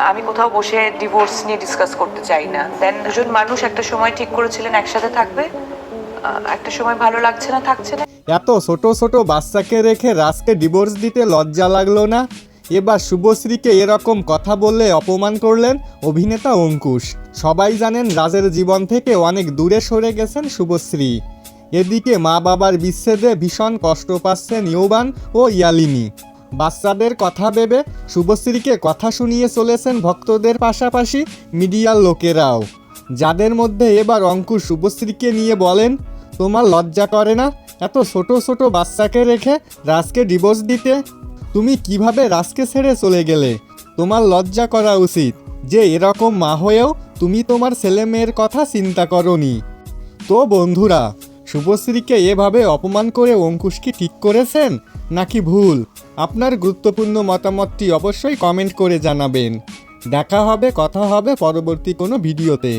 আমি কোথাও বসে ডিভোর্স নিয়ে ডিসকাস করতে চাই না। দেন দুজন মানুষ একটা সময় ঠিক করেছিলেন একসাথে থাকবে, একটা সময় ভালো লাগছে না, থাকছে না। এত ছোট ছোট বাচ্চাকে রেখে রাজকে ডিভোর্স দিতে লজ্জা লাগলো না? এবার শুভশ্রীকে এরকম কথা বললে অপমান করলেন অভিনেতা অঙ্কুশ। সবাই জানেন রাজের জীবন থেকে অনেক দূরে সরে গেছেন শুভশ্রী। এদিকে মা বাবার বিচ্ছেদে ভীষণ কষ্ট পাচ্ছেন ইউবান ও ইয়ালিনী। বাচ্চাদের কথা ভেবে শুভশ্রীকে কথা শুনিয়ে চলেছেন ভক্তদের পাশাপাশি মিডিয়ার লোকেরাও, যাদের মধ্যে এবার অঙ্কুশ শুভশ্রীকে নিয়ে বলেন, তোমার লজ্জা করে না এত ছোট ছোট বাচ্চাকে রেখে রাজকে ডিভোর্স দিতে? তুমি কিভাবে রাজকে ছেড়ে চলে গেলে? তোমার লজ্জা করা উচিত যে এরকম মা হয়েও তুমি তোমার ছেলে মেয়ের কথা চিন্তা করনি। তো বন্ধুরা, শুভশ্রীকে এভাবে অপমান করে অঙ্কুশ কি ঠিক করেছেন নাকি ভুল? আপনার গুরুত্বপূর্ণ মতামতটি অবশ্যই কমেন্ট করে জানাবেন। দেখা হবে, কথা হবে পরবর্তী কোনো ভিডিওতে।